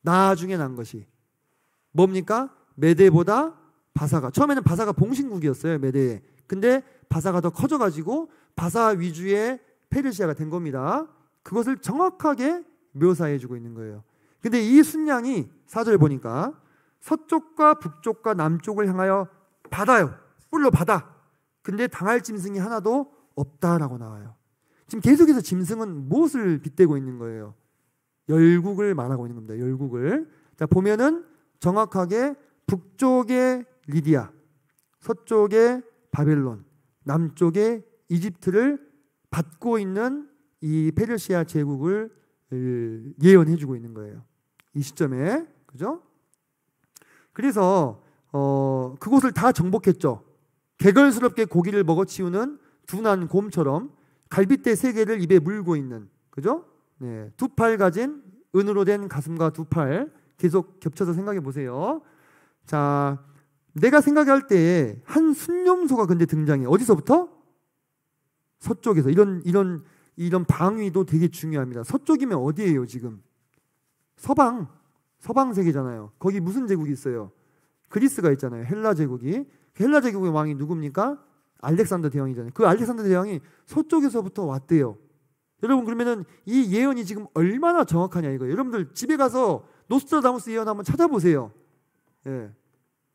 나중에 난 것이 뭡니까? 메대보다 바사가, 처음에는 바사가 봉신국이었어요. 메대에. 근데 바사가 더 커져가지고 바사 위주의 페르시아가 된 겁니다. 그것을 정확하게 묘사해주고 있는 거예요. 근데 이 순양이 4절 보니까 서쪽과 북쪽과 남쪽을 향하여 받아요. 뿔로 받아. 근데 당할 짐승이 하나도 없다라고 나와요. 지금 계속해서 짐승은 무엇을 빗대고 있는 거예요? 열국을 말하고 있는 겁니다. 열국을. 자, 보면은 정확하게 북쪽에 리디아, 서쪽에 바벨론, 남쪽에 이집트를 받고 있는 이 페르시아 제국을 예언해주고 있는 거예요. 이 시점에, 그죠? 그래서 그곳을 다 정복했죠. 개걸스럽게 고기를 먹어치우는 둔한 곰처럼 갈빗대 3개를 입에 물고 있는, 그죠? 네, 2팔 가진 은으로 된 가슴과 2팔 계속 겹쳐서 생각해 보세요. 자, 내가 생각할 때 한 순념소가 근데 등장해. 어디서부터? 서쪽에서. 이런 방위도 되게 중요합니다. 서쪽이면 어디예요 지금? 서방 세계잖아요. 거기 무슨 제국이 있어요? 그리스가 있잖아요. 헬라 제국이. 헬라 제국의 왕이 누굽니까? 알렉산더 대왕이잖아요. 그 알렉산더 대왕이 서쪽에서부터 왔대요. 여러분, 그러면은 이 예언이 지금 얼마나 정확하냐 이거예요. 여러분들 집에 가서 노스트라다무스 예언 한번 찾아보세요. 예.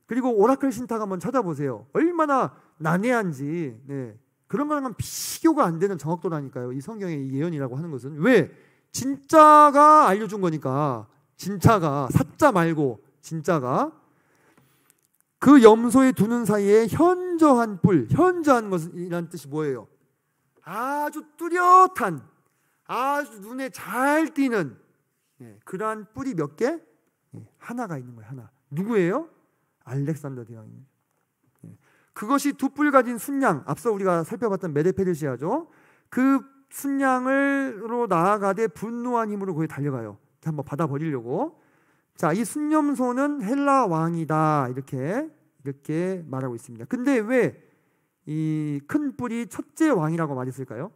그리고 오라클 신탁 한번 찾아보세요. 얼마나 난해한지. 네. 그런 거랑은 비교가 안 되는 정확도라니까요. 이 성경의 이 예언이라고 하는 것은. 왜? 진짜가 알려준 거니까. 진짜가, 사자 말고 진짜가. 그 염소에 두는 사이에 현저한 뿔, 현저한 것이라는 뜻이 뭐예요? 아주 뚜렷한, 아주 눈에 잘 띄는 그러한 뿔이 몇 개? 하나가 있는 거예요. 하나. 누구예요? 알렉산더 대왕입니다. 그것이 2뿔 가진 순양, 앞서 우리가 살펴봤던 메데페르시아죠. 그 순양으로 나아가되 분노한 힘으로 거기 달려가요. 한번 받아버리려고. 자, 이 순념소는 헬라 왕이다, 이렇게 말하고 있습니다. 근데 왜 이 큰 뿔이 첫째 왕이라고 말했을까요?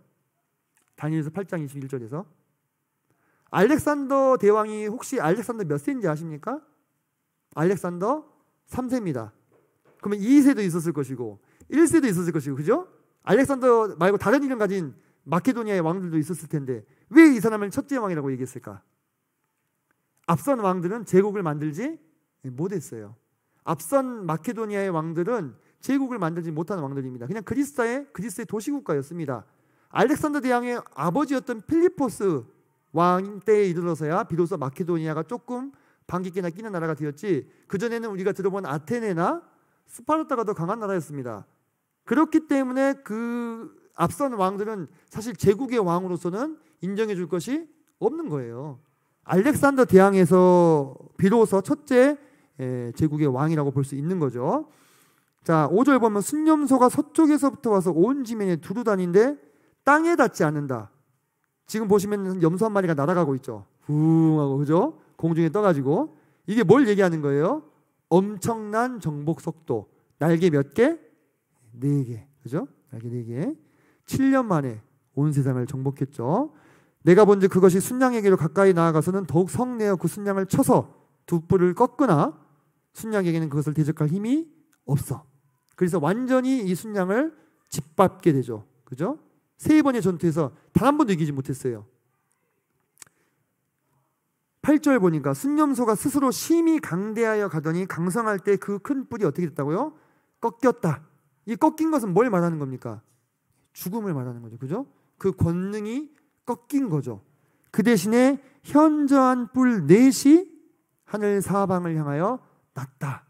다니엘서 8장 21절에서. 알렉산더 대왕이 혹시 알렉산더 몇 세인지 아십니까? 알렉산더 3세입니다. 그러면 2세도 있었을 것이고 1세도 있었을 것이고, 그죠? 알렉산더 말고 다른 이름 가진 마케도니아의 왕들도 있었을 텐데 왜 이 사람을 첫째 왕이라고 얘기했을까? 앞선 왕들은 제국을 만들지 못했어요. 앞선 마케도니아의 왕들은 제국을 만들지 못하는 왕들입니다. 그냥 그리스의 도시국가였습니다. 알렉산더 대왕의 아버지였던 필리포스 왕 때에 이르러서야 비로소 마케도니아가 조금 반기게나 끼는 나라가 되었지, 그전에는 우리가 들어본 아테네나 스파르타가 더 강한 나라였습니다. 그렇기 때문에 그 앞선 왕들은 사실 제국의 왕으로서는 인정해 줄 것이 없는 거예요. 알렉산더 대왕에서 비로소 첫째 제국의 왕이라고 볼 수 있는 거죠. 자, 5절 보면 순념소가 서쪽에서부터 와서 온 지면에 두루 다니는데 땅에 닿지 않는다. 지금 보시면 염소 한 마리가 날아가고 있죠. 후 하고, 그죠? 공중에 떠가지고. 이게 뭘 얘기하는 거예요? 엄청난 정복 속도. 날개 몇 개? 4개. 그죠? 날개 4개. 7년 만에 온 세상을 정복했죠. 내가 본즉 그것이 순양에게로 가까이 나아가서는 더욱 성내어 그 순양을 쳐서 2뿔을 꺾으나 순양에게는 그것을 대적할 힘이 없어. 그래서 완전히 이 순양을 짓밟게 되죠. 그죠? 3번의 전투에서 단 한 번도 이기지 못했어요. 8절 보니까 순념소가 스스로 심히 강대하여 가더니 강성할 때 그 큰 뿔이 어떻게 됐다고요? 꺾였다. 이 꺾인 것은 뭘 말하는 겁니까? 죽음을 말하는 거죠. 그죠? 그 권능이 꺾인 거죠. 그 대신에 현저한 뿔 넷이 하늘 사방을 향하여 났다.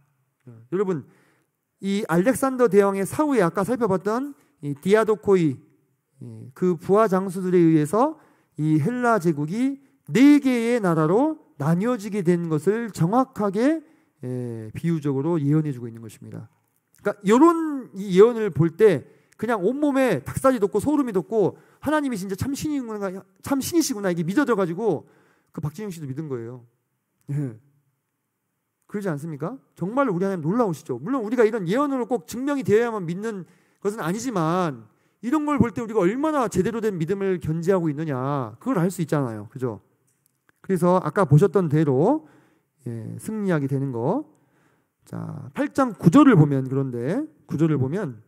여러분, 이 알렉산더 대왕의 사후에 아까 살펴봤던 이 디아도코이, 그 부하 장수들에 의해서 이 헬라 제국이 4개의 나라로 나뉘어지게 된 것을 정확하게 비유적으로 예언해주고 있는 것입니다. 그러니까 이런 예언을 볼 때 그냥 온몸에 닭살이 돋고 소름이 돋고 하나님이 진짜 참 신이시구나 이게 믿어져가지고 그 박진영 씨도 믿은 거예요. 그러지 않습니까? 정말 우리 하나님 놀라우시죠. 물론 우리가 이런 예언으로 꼭 증명이 되어야만 믿는 것은 아니지만 이런 걸 볼 때 우리가 얼마나 제대로 된 믿음을 견지하고 있느냐 그걸 알 수 있잖아요. 그죠? 그래서 아까 보셨던 대로 승리하게 되는 거. 자, 8장 9절을 보면, 그런데 9절을 보면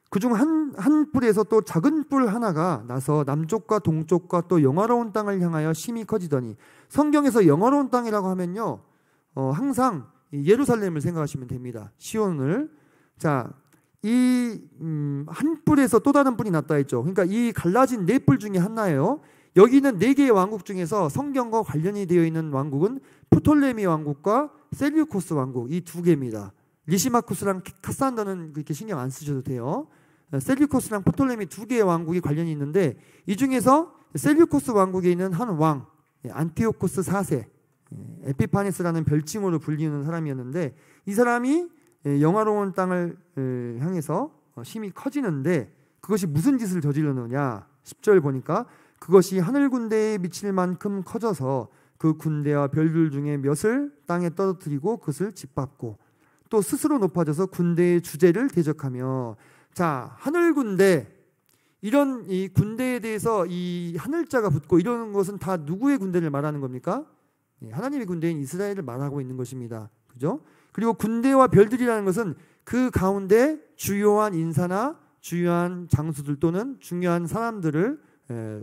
그중 한 뿔에서 또 작은 뿔 하나가 나서 남쪽과 동쪽과 또 영화로운 땅을 향하여 심히 커지더니, 성경에서 영화로운 땅이라고 하면요 항상 예루살렘을 생각하시면 됩니다. 시온을. 자, 이 한 뿔에서 또 다른 뿔이 났다 했죠. 그러니까 이 갈라진 4뿔 중에 하나예요. 여기 있는 4개의 왕국 중에서 성경과 관련이 되어 있는 왕국은 프톨레미 왕국과 셀류코스 왕국, 이 2개입니다. 리시마쿠스랑 카산더는 그렇게 신경 안 쓰셔도 돼요. 셀류코스랑 프톨레미 2개의 왕국이 관련이 있는데 이 중에서 셀류코스 왕국에 있는 한 왕, 안티오코스 4세, 에피파네스라는 별칭으로 불리는 사람이었는데 이 사람이 영화로운 땅을 향해서 힘이 커지는데 그것이 무슨 짓을 저지르느냐 10절 보니까 그것이 하늘 군대에 미칠 만큼 커져서 그 군대와 별들 중에 몇을 땅에 떨어뜨리고 그것을 짓밟고 또 스스로 높아져서 군대의 주제를 대적하며 자 하늘 군대 이런 이 군대에 대해서 이 하늘자가 붙고 이런 것은 다 누구의 군대를 말하는 겁니까? 하나님의 군대인 이스라엘을 말하고 있는 것입니다. 그죠? 그리고 군대와 별들이라는 것은 그 가운데 주요한 인사나 주요한 장수들 또는 중요한 사람들을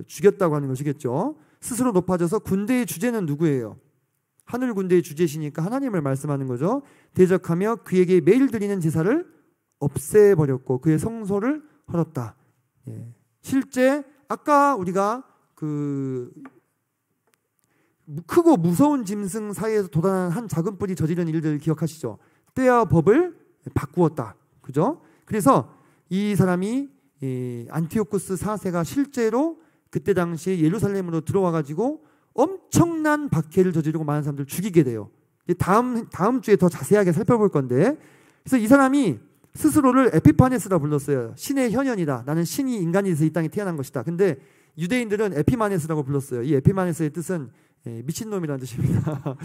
죽였다고 하는 것이겠죠. 스스로 높아져서 군대의 주제는 누구예요? 하늘 군대의 주제시니까 하나님을 말씀하는 거죠. 대적하며 그에게 매일 드리는 제사를 없애버렸고 그의 성소를 헐었다. 실제 아까 우리가 그 크고 무서운 짐승 사이에서 돋아난 한 작은 뿔이 저지른 일들을 기억하시죠? 때와 법을 바꾸었다. 그죠? 그래서 이 사람이 안티오쿠스 4세가 실제로 그때 당시에 예루살렘으로 들어와 가지고 엄청난 박해를 저지르고 많은 사람들을 죽이게 돼요. 다음 주에 더 자세하게 살펴볼 건데 그래서 이 사람이 스스로를 에피파네스라 불렀어요. 신의 현현이다. 나는 신이 인간이 돼서 이 땅에 태어난 것이다. 근데 유대인들은 에피마네스라고 불렀어요. 이 에피마네스의 뜻은 미친놈이라는 뜻입니다.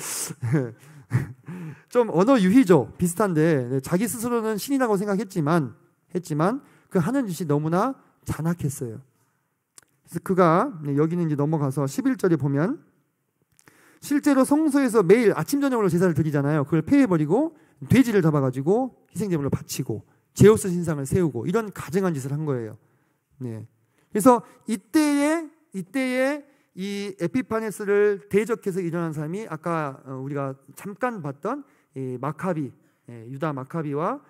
좀 언어 유희죠. 비슷한데 자기 스스로는 신이라고 생각했지만 그 하는 짓이 너무나 잔악했어요. 그래서 그가 여기는 이제 넘어가서 11절에 보면 실제로 성소에서 매일 아침 저녁으로 제사를 드리잖아요. 그걸 폐해버리고 돼지를 잡아가지고 희생제물로 바치고 제우스 신상을 세우고 이런 가증한 짓을 한 거예요. 네. 그래서 이때에 이 에피파네스를 대적해서 일어난 사람이 아까 우리가 잠깐 봤던 이 마카비, 유다 마카비와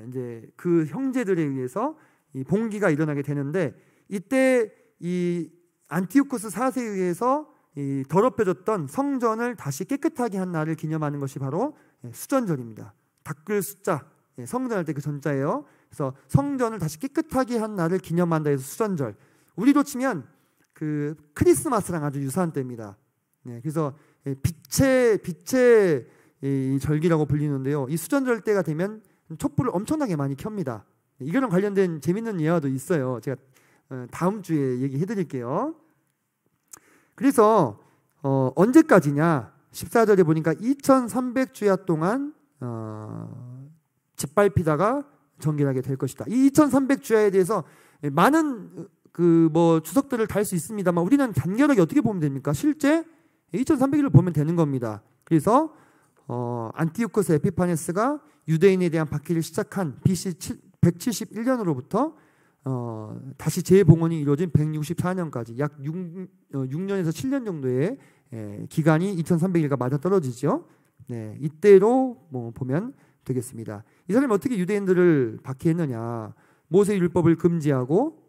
이제 그 형제들에 의해서 이 봉기가 일어나게 되는데 이때 이 안티오쿠스 4세에 의해서 이 더럽혀졌던 성전을 다시 깨끗하게 한 날을 기념하는 것이 바로 수전절입니다. 닦을 숫자, 성전할 때 그 전자예요. 그래서 성전을 다시 깨끗하게 한 날을 기념한다 해서 수전절. 우리로 치면 그 크리스마스랑 아주 유사한 때입니다. 그래서 빛의 이 절기라고 불리는데요. 이 수전절 때가 되면 촛불을 엄청나게 많이 켭니다. 이거랑 관련된 재밌는 예화도 있어요. 제가 다음 주에 얘기해 드릴게요. 그래서 언제까지냐? 14절에 보니까 2300주야 동안 짓밟히다가 정결하게 될 것이다. 이 2300주야에 대해서 많은 그 뭐 주석들을 달 수 있습니다만 우리는 간결하게 어떻게 보면 됩니까? 실제 2300일을 보면 되는 겁니다. 그래서 안티오쿠스 에피파네스가 유대인에 대한 박해를 시작한 BC 171년으로부터 다시 재봉헌이 이루어진 164년까지 약 6년에서 7년 정도의 기간이 2300일과 맞아 떨어지죠. 네, 이때로 뭐 보면 되겠습니다. 이 사람이 어떻게 유대인들을 박해했느냐? 모세 율법을 금지하고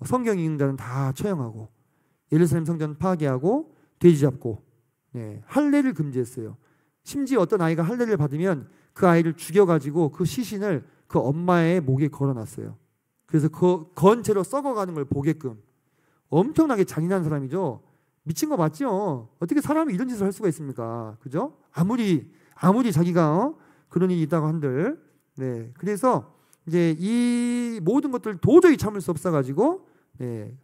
성경 읽는 자는 다 처형하고 예루살렘 성전 파괴하고 돼지 잡고 할례를 금지했어요. 심지어 어떤 아이가 할례를 받으면 그 아이를 죽여가지고 그 시신을 그 엄마의 목에 걸어놨어요. 그래서 건 채로 썩어가는 걸 보게끔. 엄청나게 잔인한 사람이죠. 미친 거 맞죠? 어떻게 사람이 이런 짓을 할 수가 있습니까? 그죠? 아무리 자기가 그런 일이 있다고 한들. 네. 그래서 이제 이 모든 것들을 도저히 참을 수 없어가지고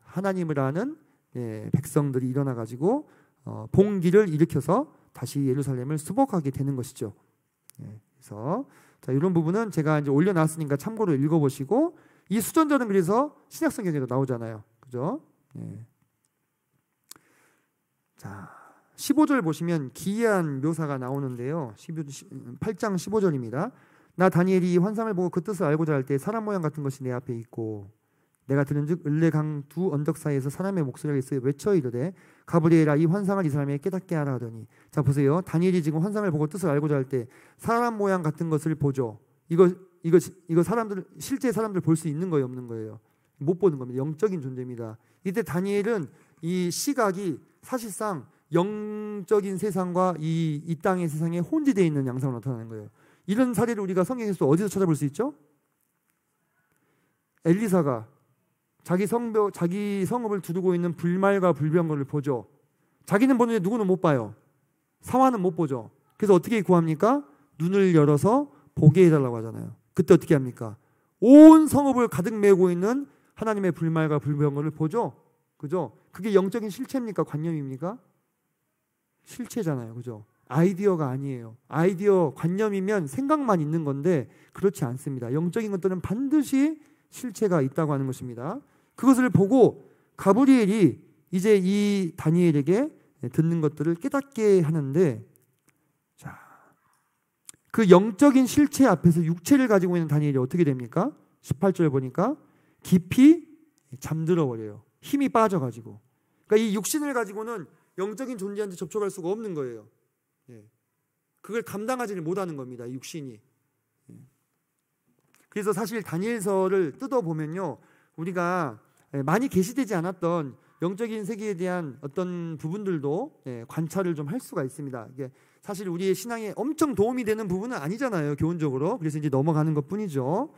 하나님을 아는 백성들이 일어나가지고 봉기를 일으켜서 다시 예루살렘을 수복하게 되는 것이죠. 그래서 자, 이런 부분은 제가 이제 올려놨으니까 참고로 읽어보시고 이 수전절은 그래서 신약성경에도 나오잖아요. 그죠? 자, 15절 보시면 기이한 묘사가 나오는데요. 8장 15절입니다. 나 다니엘이 환상을 보고 그 뜻을 알고자 할 때 사람 모양 같은 것이 내 앞에 있고 내가 들은즉 을레강 두 언덕 사이에서 사람의 목소리가 있어 외쳐 이르되 가브리엘아 이 환상을 이 사람에게 깨닫게 하라 하더니 자 보세요. 다니엘이 지금 환상을 보고 뜻을 알고자 할 때 사람 모양 같은 것을 보죠. 이거 사람들 실제 사람들 볼 수 있는 거예요, 없는 거예요? 못 보는 겁니다. 영적인 존재입니다. 이때 다니엘은 이 시각이 사실상 영적인 세상과 이 땅의 세상에 혼재되어 있는 양상으로 나타나는 거예요. 이런 사례를 우리가 성경에서 어디서 찾아볼 수 있죠? 엘리사가 자기 성읍을 두르고 있는 불말과 불병거를 보죠. 자기는 보는데 누구는 못 봐요. 사화는 못 보죠. 그래서 어떻게 구합니까? 눈을 열어서 보게 해달라고 하잖아요. 그때 어떻게 합니까? 온 성읍을 가득 메고 있는 하나님의 불말과 불병거를 보죠. 그죠? 그게 영적인 실체입니까? 관념입니까? 실체잖아요. 그죠? 아이디어가 아니에요. 아이디어, 관념이면 생각만 있는 건데 그렇지 않습니다. 영적인 것들은 반드시 실체가 있다고 하는 것입니다. 그것을 보고 가브리엘이 이제 이 다니엘에게 듣는 것들을 깨닫게 하는데, 자, 그 영적인 실체 앞에서 육체를 가지고 있는 다니엘이 어떻게 됩니까? 18절 보니까 깊이 잠들어 버려요. 힘이 빠져가지고. 그러니까 이 육신을 가지고는 영적인 존재한테 접촉할 수가 없는 거예요. 그걸 감당하지를 못하는 겁니다. 육신이. 그래서 사실 다니엘서를 뜯어보면요, 우리가 많이 계시되지 않았던 영적인 세계에 대한 어떤 부분들도 관찰을 좀 할 수가 있습니다. 이게 사실 우리의 신앙에 엄청 도움이 되는 부분은 아니잖아요, 교훈적으로. 그래서 이제 넘어가는 것뿐이죠.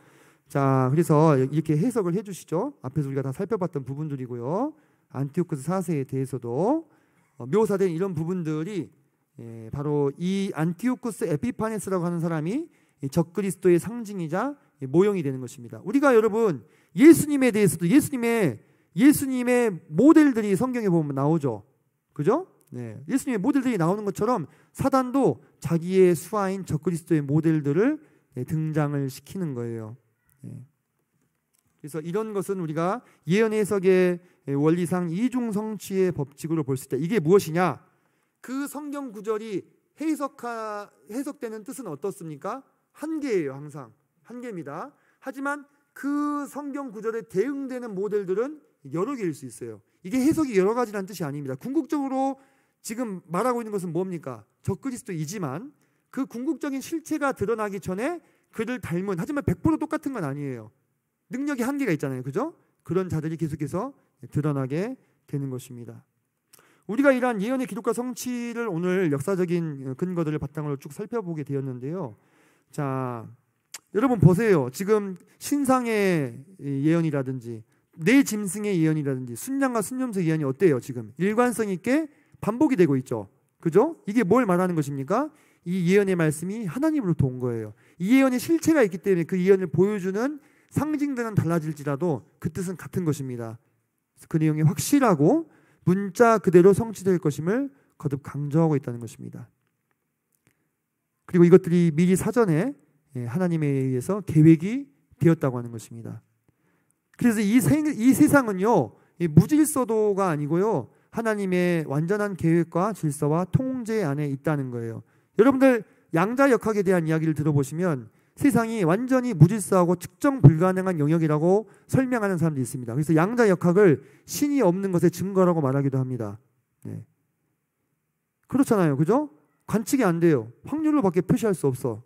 자, 그래서 이렇게 해석을 해주시죠. 앞에서 우리가 다 살펴봤던 부분들이고요. 안티오쿠스 4세에 대해서도 묘사된 이런 부분들이 바로 이 안티오쿠스 에피파네스라고 하는 사람이 적그리스도의 상징이자 모형이 되는 것입니다. 우리가 여러분 예수님에 대해서도 예수님의 모델들이 성경에 보면 나오죠. 그죠? 네. 예수님의 모델들이 나오는 것처럼 사단도 자기의 수하인 적그리스도의 모델들을 등장을 시키는 거예요. 그래서 이런 것은 우리가 예언 해석의 원리상 이중성취의 법칙으로 볼 수 있다. 이게 무엇이냐? 그 성경 구절이 해석되는 뜻은 어떻습니까? 한 개예요. 항상 한 개입니다. 하지만 그 성경 구절에 대응되는 모델들은 여러 개일 수 있어요. 이게 해석이 여러 가지라는 뜻이 아닙니다. 궁극적으로 지금 말하고 있는 것은 뭡니까? 적그리스도이지만 그 궁극적인 실체가 드러나기 전에 그를 닮은, 하지만 100% 똑같은 건 아니에요. 능력이 한계가 있잖아요. 그죠? 그런 자들이 계속해서 드러나게 되는 것입니다. 우리가 이러한 예언의 기록과 성취를 오늘 역사적인 근거들을 바탕으로 쭉 살펴보게 되었는데요. 자, 여러분 보세요. 지금 신상의 예언이라든지 내 짐승의 예언이라든지 순양과 순염소 예언이 어때요? 지금 일관성 있게 반복이 되고 있죠. 그죠? 이게 뭘 말하는 것입니까? 이 예언의 말씀이 하나님으로부터 온 거예요. 이 예언의 실체가 있기 때문에 그 예언을 보여주는 상징들은 달라질지라도 그 뜻은 같은 것입니다. 그 내용이 확실하고 문자 그대로 성취될 것임을 거듭 강조하고 있다는 것입니다. 그리고 이것들이 미리 사전에 하나님에 의해서 계획이 되었다고 하는 것입니다. 그래서 이 세상은요, 무질서도가 아니고요, 하나님의 완전한 계획과 질서와 통제 안에 있다는 거예요. 여러분들 양자역학에 대한 이야기를 들어보시면 세상이 완전히 무질서하고 측정 불가능한 영역이라고 설명하는 사람들이 있습니다. 그래서 양자역학을 신이 없는 것의 증거라고 말하기도 합니다. 네. 그렇잖아요. 그죠? 관측이 안 돼요. 확률로밖에 표시할 수 없어.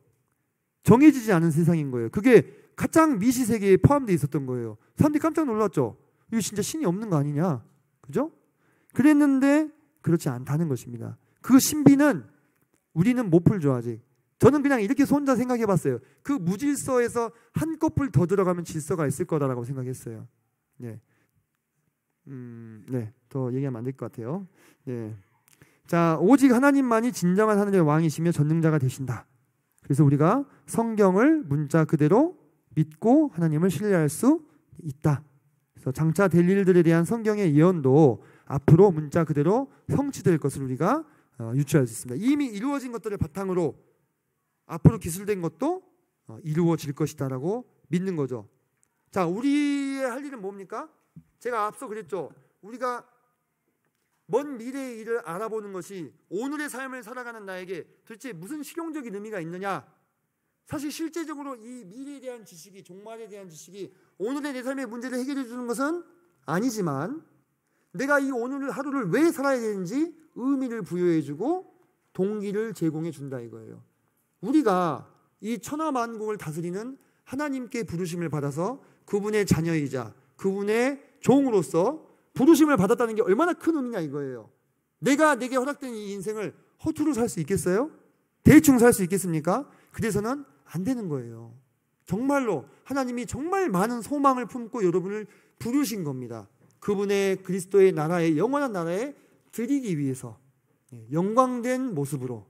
정해지지 않은 세상인 거예요. 그게 가장 미시세계에 포함되어 있었던 거예요. 사람들이 깜짝 놀랐죠. 이거 진짜 신이 없는 거 아니냐. 그죠? 그랬는데 그렇지 않다는 것입니다. 그 신비는 우리는 못 풀죠 아직. 저는 그냥 이렇게 혼자 생각해 봤어요. 그 무질서에서 한꺼풀 더 들어가면 질서가 있을 거다라고 생각했어요. 네. 네. 더 얘기하면 안 될 것 같아요. 네. 자, 오직 하나님만이 진정한 하늘의 왕이시며 전능자가 되신다. 그래서 우리가 성경을 문자 그대로 믿고 하나님을 신뢰할 수 있다. 그래서 장차 될 일들에 대한 성경의 예언도 앞으로 문자 그대로 성취될 것을 우리가 유추할 수 있습니다. 이미 이루어진 것들을 바탕으로 앞으로 기술된 것도 이루어질 것이다라고 믿는 거죠. 자, 우리의 할 일은 뭡니까? 제가 앞서 그랬죠. 우리가 먼 미래의 일을 알아보는 것이 오늘의 삶을 살아가는 나에게 도대체 무슨 실용적인 의미가 있느냐? 사실 실제적으로 이 미래에 대한 지식이, 종말에 대한 지식이 오늘의 내 삶의 문제를 해결해 주는 것은 아니지만 내가 이 오늘 하루를 왜 살아야 되는지 의미를 부여해 주고 동기를 제공해 준다 이거예요. 우리가 이 천하만국을 다스리는 하나님께 부르심을 받아서 그분의 자녀이자 그분의 종으로서 부르심을 받았다는 게 얼마나 큰 의미냐 이거예요. 내가 내게 허락된 이 인생을 허투루 살 수 있겠어요? 대충 살 수 있겠습니까? 그래서는 안 되는 거예요. 정말로 하나님이 정말 많은 소망을 품고 여러분을 부르신 겁니다. 그분의 그리스도의 나라에, 영원한 나라에 드리기 위해서. 영광된 모습으로.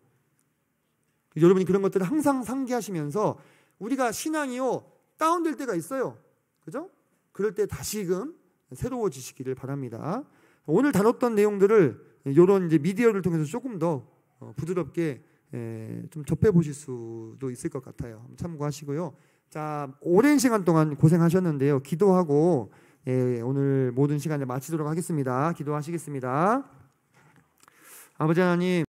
여러분이 그런 것들을 항상 상기하시면서 우리가 신앙이요 다운될 때가 있어요. 그죠? 그럴 때 다시금 새로워지시기를 바랍니다. 오늘 다뤘던 내용들을 이런 이제 미디어를 통해서 조금 더 부드럽게 좀 접해 보실 수도 있을 것 같아요. 참고하시고요. 자, 오랜 시간 동안 고생하셨는데요. 기도하고 오늘 모든 시간을 마치도록 하겠습니다. 기도하시겠습니다. 아버지 하나님,